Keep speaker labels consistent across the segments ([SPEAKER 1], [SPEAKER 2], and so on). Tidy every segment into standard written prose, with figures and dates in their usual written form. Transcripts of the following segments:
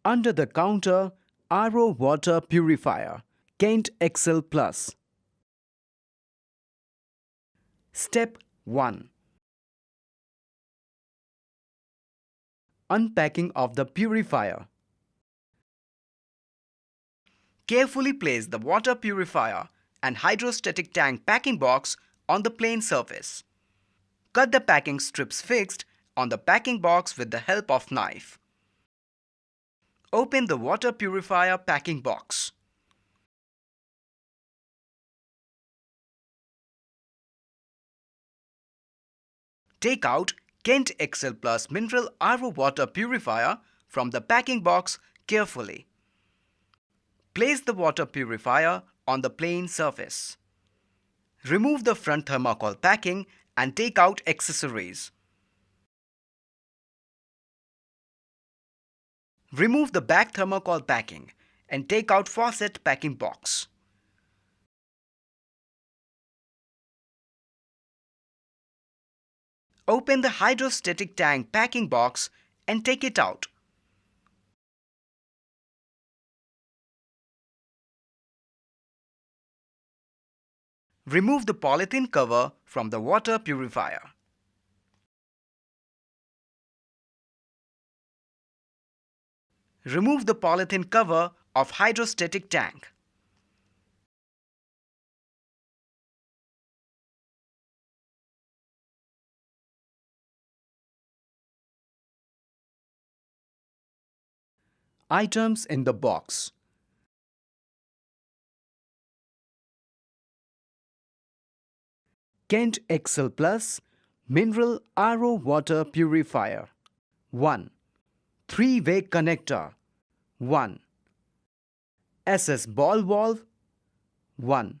[SPEAKER 1] Under the counter RO water purifier, Kent Excell Plus. Step 1. Unpacking of the purifier. Carefully place the water purifier and hydrostatic tank packing box on the plane surface. Cut the packing strips fixed on the packing box with the help of knife. Open the water purifier packing box. Take out Kent Excell Plus Mineral RO Water Purifier from the packing box carefully. Place the water purifier on the plane surface. Remove the front thermocol packing and take out accessories. Remove the back thermocol packing and take out faucet packing box. Open the hydrostatic tank packing box and take it out. Remove the polythene cover from the water purifier. Remove the polythene cover of hydrostatic tank. Items in the box. Kent Excell Plus Mineral RO Water Purifier. 1. 3-way connector. 1. SS ball valve. 1.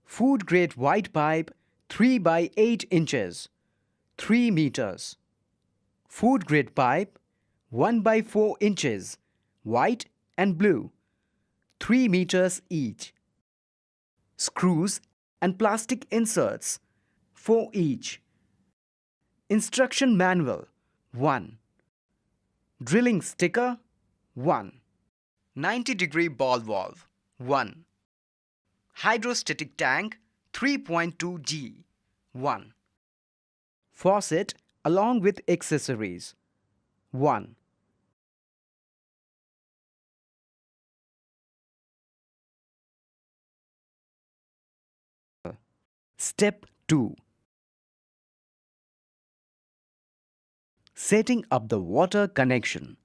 [SPEAKER 1] Food grade white pipe 3 by 8 inches, 3 meters. Food grade pipe 1 by 4 inches, white and blue, 3 meters each. Screws and plastic inserts, 4 each. Instruction manual, 1. Drilling sticker, 1. 90-degree ball valve, 1. Hydrostatic tank, 3.2 G, 1. Faucet along with accessories, 1. Step 2. Setting up the water connection.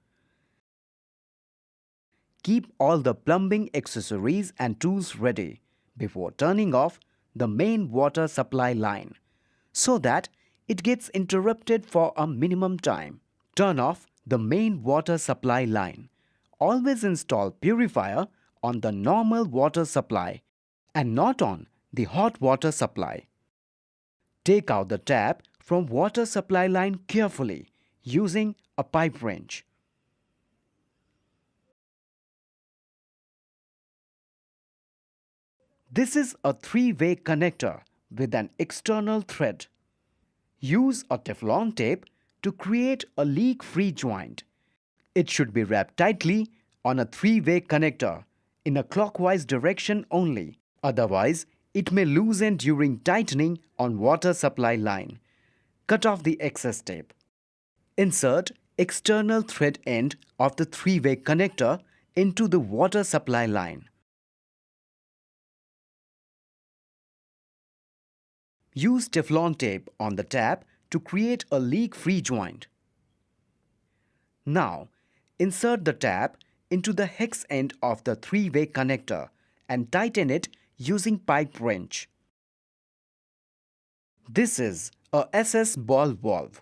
[SPEAKER 1] Keep all the plumbing accessories and tools ready before turning off the main water supply line so that it gets interrupted for a minimum time. Turn off the main water supply line. Always install purifier on the normal water supply and not on the hot water supply. Take out the tap from water supply line carefully using a pipe wrench. This is a 3-way connector with an external thread. Use a Teflon tape to create a leak-free joint. It should be wrapped tightly on a 3-way connector in a clockwise direction only. Otherwise, it may loosen during tightening on water supply line. Cut off the excess tape. Insert external thread end of the 3-way connector into the water supply line. Use Teflon tape on the tap to create a leak-free joint. Now, insert the tap into the hex end of the 3-way connector and tighten it using pipe wrench. This is a SS ball valve.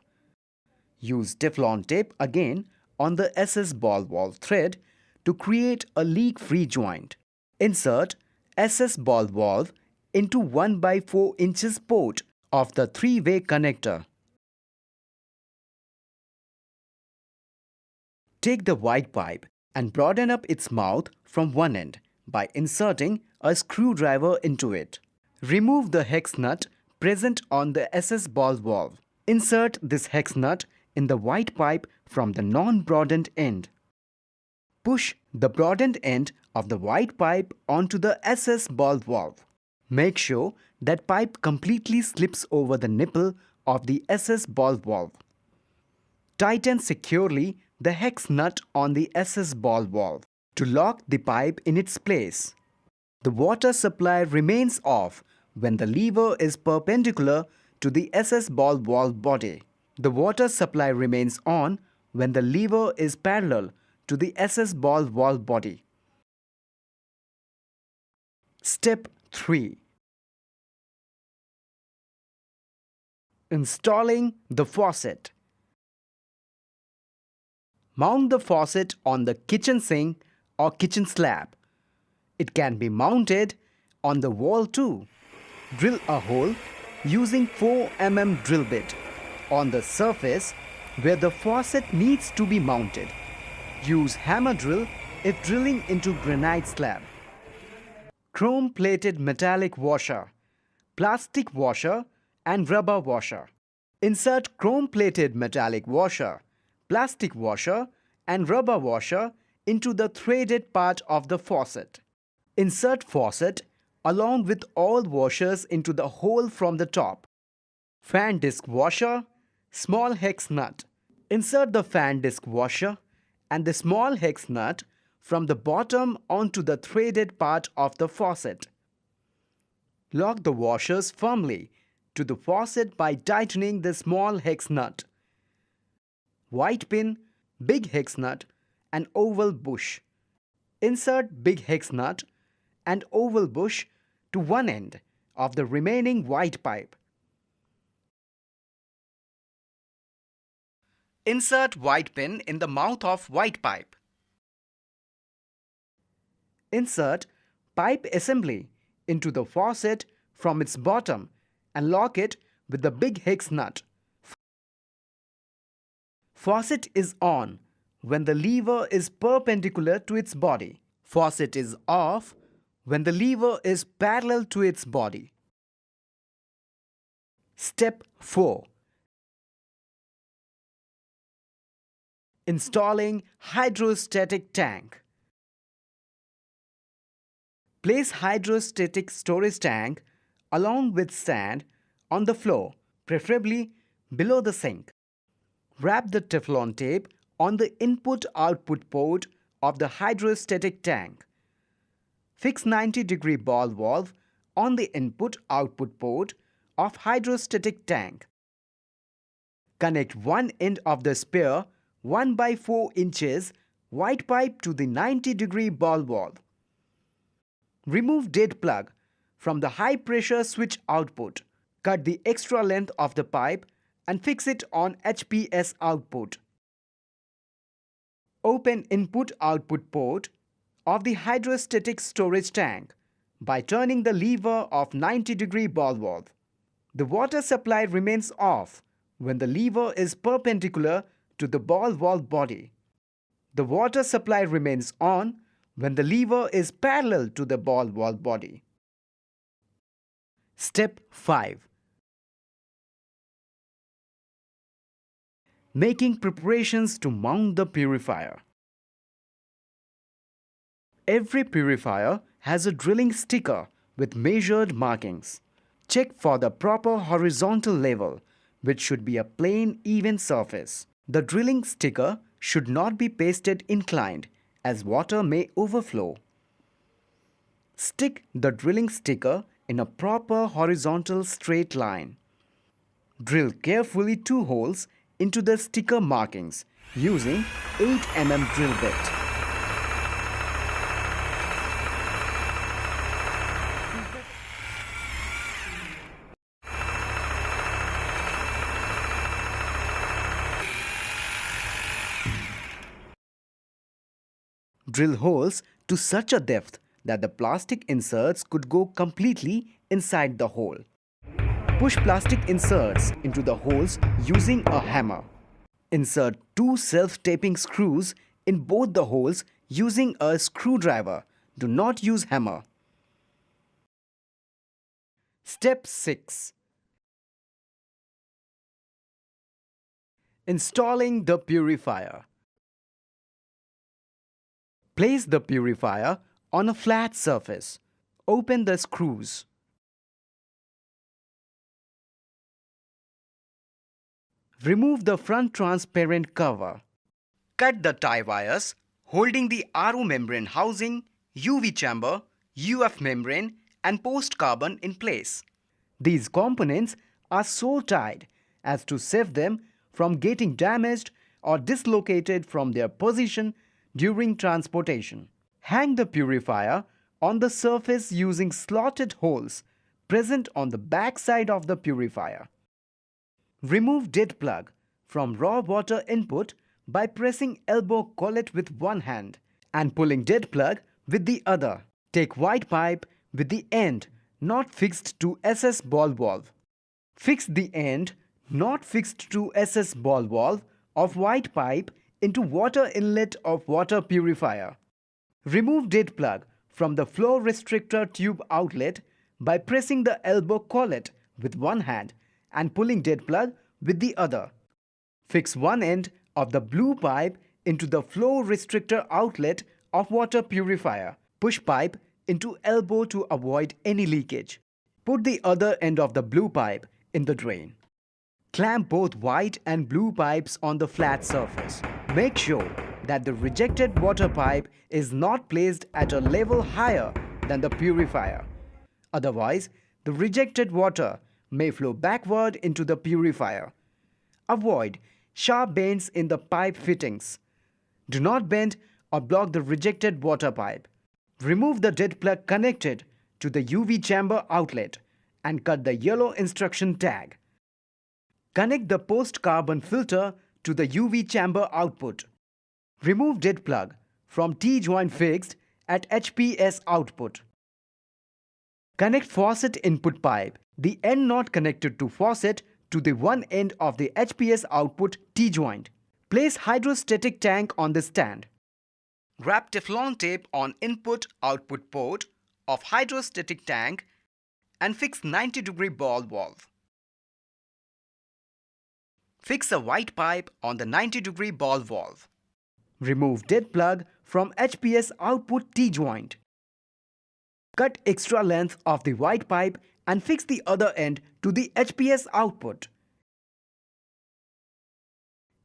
[SPEAKER 1] Use Teflon tape again on the SS ball valve thread to create a leak-free joint. Insert SS ball valve into 1 by 4 inches port of the 3-way connector. Take the white pipe and broaden up its mouth from one end by inserting a screwdriver into it. Remove the hex nut present on the SS ball valve. Insert this hex nut in the white pipe from the non-broadened end. Push the broadened end of the white pipe onto the SS ball valve. Make sure that pipe completely slips over the nipple of the SS ball valve. Tighten securely the hex nut on the SS ball valve to lock the pipe in its place. The water supply remains off when the lever is perpendicular to the SS ball valve body. The water supply remains on when the lever is parallel to the SS ball valve body. Step 3. Installing the faucet. Mount the faucet on the kitchen sink or kitchen slab. It can be mounted on the wall too. Drill a hole using 4 mm drill bit on the surface where the faucet needs to be mounted. Use hammer drill if drilling into granite slab. Chrome-plated metallic washer, plastic washer and rubber washer. Insert chrome-plated metallic washer, plastic washer and rubber washer into the threaded part of the faucet. Insert faucet along with all washers into the hole from the top. Fan disc washer, small hex nut. Insert the fan disc washer and the small hex nut from the bottom onto the threaded part of the faucet. Lock the washers firmly to the faucet by tightening the small hex nut. White pin, big hex nut and oval bush. Insert big hex nut and oval bush to one end of the remaining white pipe. Insert white pin in the mouth of white pipe. Insert pipe assembly into the faucet from its bottom and lock it with the big hex nut. Faucet is on when the lever is perpendicular to its body. Faucet is off when the lever is parallel to its body. Step 4. Installing hydrostatic tank. Place hydrostatic storage tank along with sand on the floor, preferably below the sink. Wrap the Teflon tape on the input-output port of the hydrostatic tank. Fix 90-degree ball valve on the input-output port of hydrostatic tank. Connect one end of the spare 1 by 4 inches white pipe to the 90-degree ball valve. Remove dead plug from the high-pressure switch output. Cut the extra length of the pipe and fix it on HPS output. Open input-output port of the hydrostatic storage tank by turning the lever of 90-degree ball valve. The water supply remains off when the lever is perpendicular to the ball valve body. The water supply remains on when the lever is parallel to the ball valve body. Step 5. Making preparations to mount the purifier. Every purifier has a drilling sticker with measured markings. Check for the proper horizontal level, which should be a plain, even surface. The drilling sticker should not be pasted inclined, as water may overflow. Stick the drilling sticker in a proper horizontal straight line. Drill carefully 2 holes into the sticker markings using 8 mm drill bit. Drill holes to such a depth that the plastic inserts could go completely inside the hole. Push plastic inserts into the holes using a hammer. Insert 2 self-taping screws in both the holes using a screwdriver. Do not use hammer. Step 6. Installing the purifier. Place the purifier on a flat surface. Open the screws. Remove the front transparent cover. Cut the tie wires holding the RO membrane housing, UV chamber, UF membrane and post carbon in place. These components are so tight as to save them from getting damaged or dislocated from their position during transportation. Hang the purifier on the surface using slotted holes present on the back side of the purifier. Remove dead plug from raw water input by pressing elbow collet with one hand and pulling dead plug with the other. Take white pipe with the end not fixed to SS ball valve. Fix the end not fixed to SS ball valve of white pipe into water inlet of water purifier. Remove dead plug from the flow restrictor tube outlet by pressing the elbow collet with one hand and pulling dead plug with the other. Fix one end of the blue pipe into the flow restrictor outlet of water purifier. Push pipe into elbow to avoid any leakage. Put the other end of the blue pipe in the drain. Clamp both white and blue pipes on the flat surface. Make sure that the rejected water pipe is not placed at a level higher than the purifier. Otherwise, the rejected water may flow backward into the purifier. Avoid sharp bends in the pipe fittings. Do not bend or block the rejected water pipe. Remove the dead plug connected to the UV chamber outlet and cut the yellow instruction tag. Connect the post-carbon filter to the UV chamber output. Remove dead plug from T-joint fixed at HPS output. Connect faucet input pipe, the end not connected to faucet, to the one end of the HPS output T-joint. Place hydrostatic tank on the stand. Wrap Teflon tape on input-output port of hydrostatic tank and fix 90-degree ball valve. Fix a white pipe on the 90-degree ball valve. Remove dead plug from HPS output T-joint. Cut extra length of the white pipe and fix the other end to the HPS output.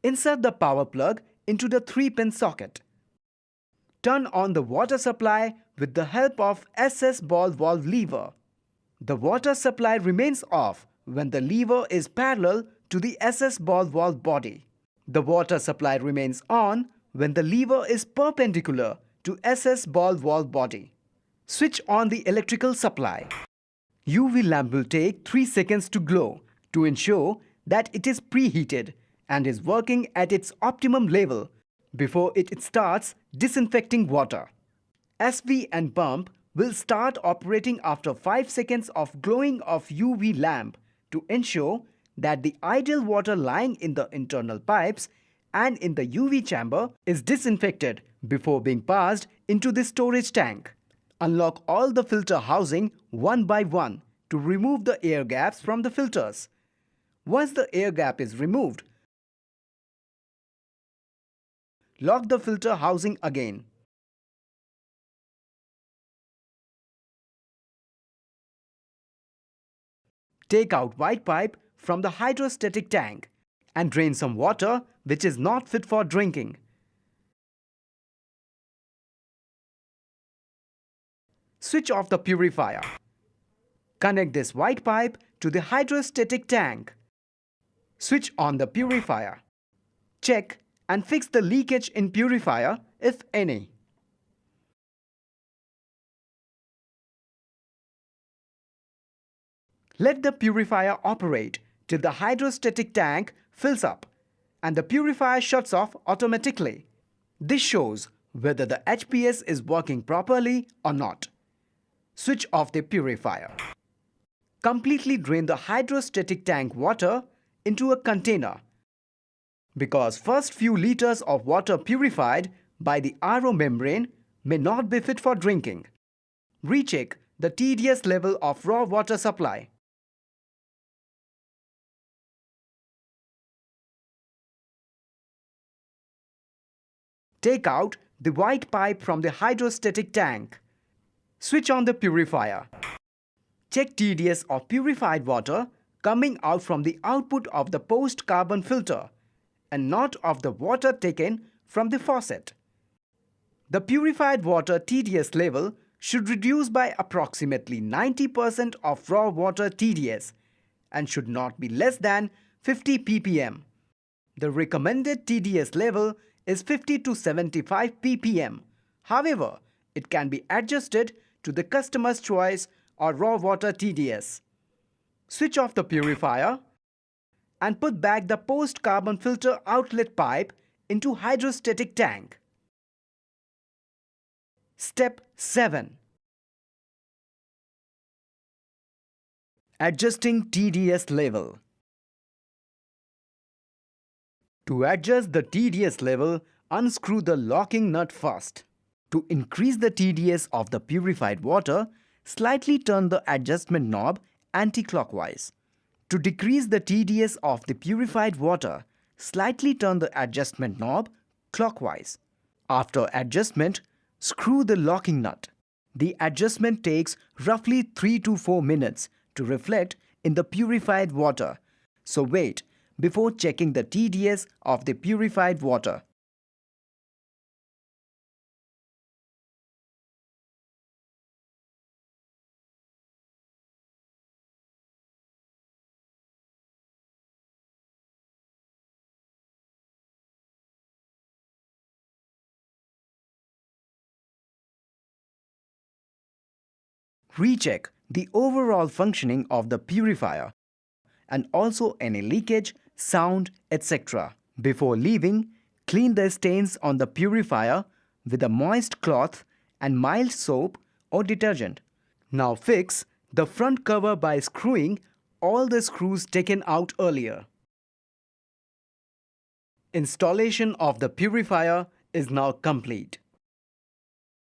[SPEAKER 1] Insert the power plug into the 3-pin socket. Turn on the water supply with the help of SS ball valve lever. The water supply remains off when the lever is parallel to the SS ball valve body. The water supply remains on when the lever is perpendicular to SS ball valve body. Switch on the electrical supply. UV lamp will take 3 seconds to glow to ensure that it is preheated and is working at its optimum level before it starts disinfecting water. SV and pump will start operating after 5 seconds of glowing of UV lamp to ensure that the ideal water lying in the internal pipes and in the UV chamber is disinfected before being passed into the storage tank. Unlock all the filter housing one by one to remove the air gaps from the filters. Once the air gap is removed, lock the filter housing again. Take out white pipe from the hydrostatic tank and drain some water which is not fit for drinking. Switch off the purifier. Connect this white pipe to the hydrostatic tank. Switch on the purifier. Check and fix the leakage in purifier if any. Let the purifier operate till the hydrostatic tank fills up and the purifier shuts off automatically. This shows whether the HPS is working properly or not. Switch off the purifier. Completely drain the hydrostatic tank water into a container. Because first few liters of water purified by the RO membrane may not be fit for drinking. Recheck the TDS level of raw water supply. Take out the white pipe from the hydrostatic tank. Switch on the purifier. Check TDS of purified water coming out from the output of the post-carbon filter and not of the water taken from the faucet. The purified water TDS level should reduce by approximately 90% of raw water TDS and should not be less than 50 ppm. The recommended TDS level is 50 to 75 ppm. However, it can be adjusted to the customer's choice or raw water TDS. Switch off the purifier and put back the post-carbon filter outlet pipe into hydrostatic tank. Step 7. Adjusting TDS level. To adjust the TDS level, unscrew the locking nut first. To increase the TDS of the purified water, slightly turn the adjustment knob anti-clockwise. To decrease the TDS of the purified water, slightly turn the adjustment knob clockwise. After adjustment, screw the locking nut. The adjustment takes roughly 3 to 4 minutes to reflect in the purified water, so wait before checking the TDS of the purified water. Recheck the overall functioning of the purifier and also any leakage, sound, etc. Before leaving, clean the stains on the purifier with a moist cloth and mild soap or detergent. Now fix the front cover by screwing all the screws taken out earlier. Installation of the purifier is now complete.